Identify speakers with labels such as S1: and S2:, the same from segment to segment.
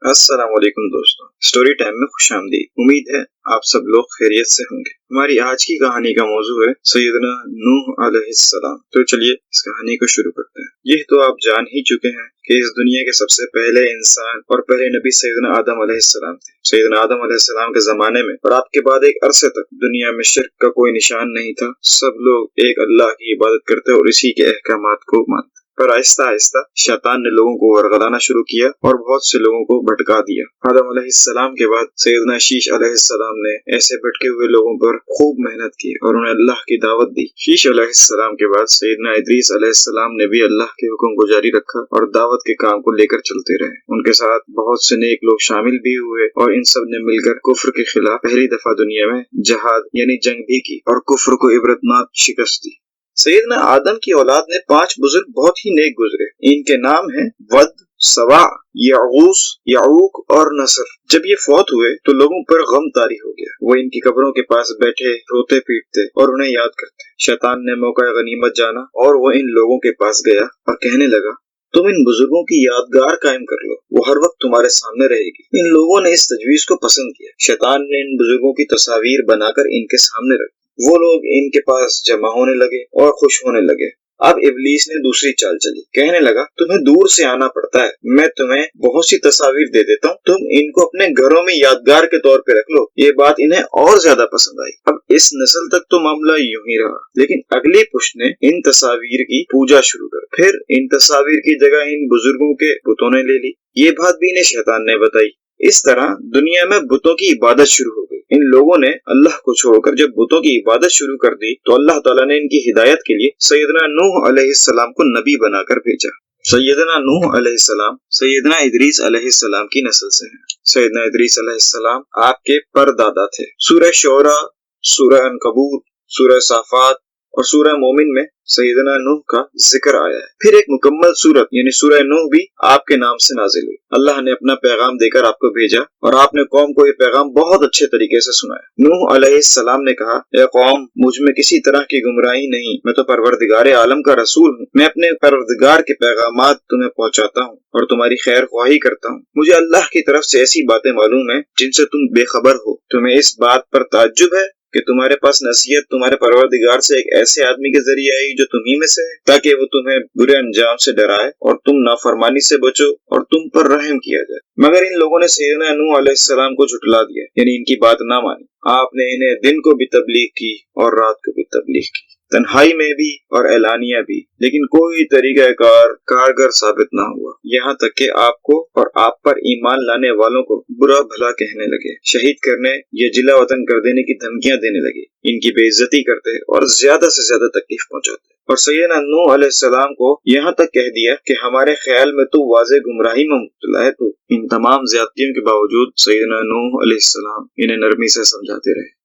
S1: السلام علیکم دوستوں، اسٹوری ٹائم میں خوش آمدید۔ امید ہے آپ سب لوگ خیریت سے ہوں گے۔ ہماری آج کی کہانی کا موضوع ہے سیدنا نوح علیہ السلام۔ تو چلیے اس کہانی کو شروع کرتے ہیں۔ یہ تو آپ جان ہی چکے ہیں کہ اس دنیا کے سب سے پہلے انسان اور پہلے نبی سیدنا آدم علیہ السلام تھے۔ سیدنا آدم علیہ السلام کے زمانے میں اور آپ کے بعد ایک عرصے تک دنیا میں شرک کا کوئی نشان نہیں تھا۔ سب لوگ ایک اللہ کی عبادت کرتے اور اسی کے احکامات کو مانتے، پر آہستہ آہستہ شیطان نے لوگوں کو ورگلانا شروع کیا اور بہت سے لوگوں کو بھٹکا دیا۔ آدم علیہ السلام کے بعد سیدنا شیش علیہ السلام نے ایسے بھٹکے ہوئے لوگوں پر خوب محنت کی اور انہیں اللہ کی دعوت دی۔ شیش علیہ السلام کے بعد سیدنا ادریس علیہ السلام نے بھی اللہ کے حکم کو جاری رکھا اور دعوت کے کام کو لے کر چلتے رہے۔ ان کے ساتھ بہت سے نیک لوگ شامل بھی ہوئے اور ان سب نے مل کر کفر کے خلاف پہلی دفعہ دنیا میں جہاد یعنی جنگ بھی کی اور کفر کو عبرتناک شکست دی۔ سیدنا آدم کی اولاد نے 5 بزرگ بہت ہی نیک گزرے۔ ان کے نام ہیں ود، سواع، یعوس، یعوق اور نصر۔ جب یہ فوت ہوئے تو لوگوں پر غم طاری ہو گیا۔ وہ ان کی قبروں کے پاس بیٹھے روتے پیٹتے اور انہیں یاد کرتے۔ شیطان نے موقع غنیمت جانا اور وہ ان لوگوں کے پاس گیا اور کہنے لگا، تم ان بزرگوں کی یادگار قائم کر لو، وہ ہر وقت تمہارے سامنے رہے گی۔ ان لوگوں نے اس تجویز کو پسند کیا۔ شیطان نے ان بزرگوں کی تصاویر بنا کر ان کے سامنے رکھی۔ وہ لوگ ان کے پاس جمع ہونے لگے اور خوش ہونے لگے۔ اب ابلیس نے دوسری چال چلی، کہنے لگا، تمہیں دور سے آنا پڑتا ہے، میں تمہیں بہت سی تصاویر دے دیتا ہوں، تم ان کو اپنے گھروں میں یادگار کے طور پہ رکھ لو۔ یہ بات انہیں اور زیادہ پسند آئی۔ اب اس نسل تک تو معاملہ یوں ہی رہا، لیکن اگلی پشت نے ان تصاویر کی پوجا شروع کر، پھر ان تصاویر کی جگہ ان بزرگوں کے بتوں نے لے لی۔ یہ بات بھی انہیں شیطان نے بتائی۔ اس طرح دنیا میں بتوں کی عبادت شروع ہو گئی۔ ان لوگوں نے اللہ کو چھوڑ کر جب بتوں کی عبادت شروع کر دی تو اللہ تعالیٰ نے ان کی ہدایت کے لیے سیدنا نوح علیہ السلام کو نبی بنا کر بھیجا۔ سیدنا نوح علیہ السلام سیدنا ادریس علیہ السلام کی نسل سے ہیں۔ سیدنا ادریس علیہ السلام آپ کے پردادا تھے۔ سورہ شعراء، سورہ عنکبوت، سورہ صافات اور سورہ مومن میں سیدنا نوح کا ذکر آیا ہے۔ پھر ایک مکمل سورت یعنی سورہ نوح بھی آپ کے نام سے نازل ہوئی۔ اللہ نے اپنا پیغام دے کر آپ کو بھیجا اور آپ نے قوم کو یہ پیغام بہت اچھے طریقے سے سنایا۔ نوح علیہ السلام نے کہا، اے قوم، مجھ میں کسی طرح کی گمراہی نہیں، میں تو پروردگار عالم کا رسول ہوں۔ میں اپنے پروردگار کے پیغامات تمہیں پہنچاتا ہوں اور تمہاری خیر خواہی کرتا ہوں۔ مجھے اللہ کی طرف سے ایسی باتیں معلوم ہیں جن سے تم بے خبر ہو۔ تمہیں اس بات پر تعجب ہے کہ تمہارے پاس نصیحت تمہارے پروردگار سے ایک ایسے آدمی کے ذریعے آئی جو تم ہی میں سے ہے، تاکہ وہ تمہیں برے انجام سے ڈرائے اور تم نافرمانی سے بچو اور تم پر رحم کیا جائے۔ مگر ان لوگوں نے سیدنا نوح علیہ السلام کو جھٹلا دیا، یعنی ان کی بات نہ مانی۔ آپ نے انہیں دن کو بھی تبلیغ کی اور رات کو بھی تبلیغ کی، تنہائی میں بھی اور اعلانیہ بھی، لیکن کوئی طریقہ کارگر ثابت نہ ہوا، یہاں تک کہ آپ کو اور آپ پر ایمان لانے والوں کو برا بھلا کہنے لگے، شہید کرنے یا جلا وطن کر دینے کی دھمکیاں دینے لگے، ان کی بے عزتی کرتے اور زیادہ سے زیادہ تکلیف پہنچاتے، اور سیدنا نوح علیہ السلام کو یہاں تک کہہ دیا کہ ہمارے خیال میں تو واضح گمراہی میں مبتلا ہے۔ تو ان تمام زیادتیوں کے باوجود سیدنا نوح علیہ السلام انہیں نرمی سے سمجھاتے رہے۔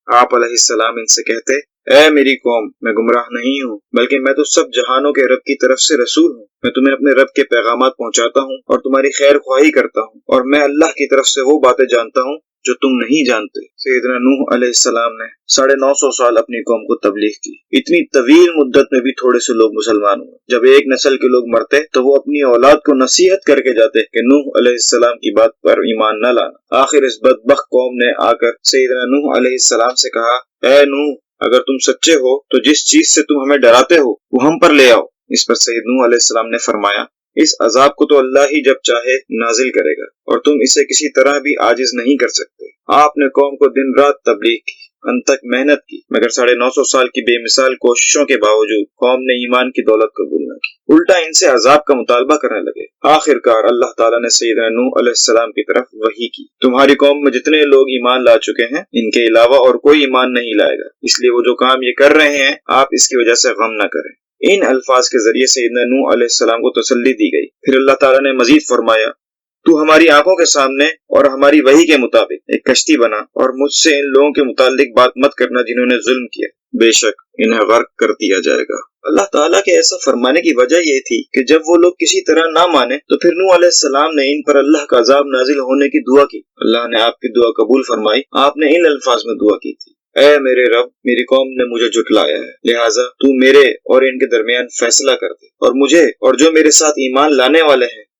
S1: آپ علیہ السلام ان سے کہتے، اے میری قوم، میں گمراہ نہیں ہوں، بلکہ میں تو سب جہانوں کے رب کی طرف سے رسول ہوں۔ میں تمہیں اپنے رب کے پیغامات پہنچاتا ہوں اور تمہاری خیر خواہی کرتا ہوں، اور میں اللہ کی طرف سے وہ باتیں جانتا ہوں جو تم نہیں جانتے۔ سیدنا نوح علیہ السلام نے 950 سال اپنی قوم کو تبلیغ کی۔ اتنی طویل مدت میں بھی تھوڑے سے لوگ مسلمان ہوئے۔ جب ایک نسل کے لوگ مرتے تو وہ اپنی اولاد کو نصیحت کر کے جاتے کہ نوح علیہ السلام کی بات پر ایمان نہ لانا۔ آخر اس بدبخت قوم نے آ کر سیدنا نوح علیہ السلام سے کہا، اے نوح، اگر تم سچے ہو تو جس چیز سے تم ہمیں ڈراتے ہو وہ ہم پر لے آؤ۔ اس پر سید نوح علیہ السلام نے فرمایا، اس عذاب کو تو اللہ ہی جب چاہے نازل کرے گا اور تم اسے کسی طرح بھی عاجز نہیں کر سکتے۔ آپ نے قوم کو دن رات تبلیغ کی، انت تک محنت کی، مگر 950 سال کی بے مثال کوششوں کے باوجود قوم نے ایمان کی دولت قبول نہ کی، الٹا ان سے عذاب کا مطالبہ کرنے لگے۔ آخر کار اللہ تعالیٰ نے سیدنا نوح علیہ السلام کی طرف وحی کی، تمہاری قوم میں جتنے لوگ ایمان لا چکے ہیں ان کے علاوہ اور کوئی ایمان نہیں لائے گا، اس لیے وہ جو کام یہ کر رہے ہیں آپ اس کی وجہ سے غم نہ کریں۔ ان الفاظ کے ذریعے سیدنا نوح علیہ السلام کو تسلی دی گئی۔ پھر اللہ تعالیٰ نے مزید فرمایا، تو ہماری آنکھوں کے سامنے اور ہماری وحی کے مطابق ایک کشتی بنا اور مجھ سے ان لوگوں کے متعلق بات مت کرنا جنہوں نے ظلم کیا، بے شک انہیں غرق کر دیا جائے گا۔ اللہ تعالیٰ کے ایسا فرمانے کی وجہ یہ تھی کہ جب وہ لوگ کسی طرح نہ مانے تو پھر نوح علیہ السلام نے ان پر اللہ کا عذاب نازل ہونے کی دعا کی۔ اللہ نے آپ کی دعا قبول فرمائی۔ آپ نے ان الفاظ میں دعا کی تھی، اے میرے رب، میری قوم نے مجھے جھٹلایا ہے، لہٰذا تو میرے اور ان کے درمیان فیصلہ کر دے، اور مجھے اور جو میرے ساتھ ایمان لانے والے ہیں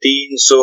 S1: 300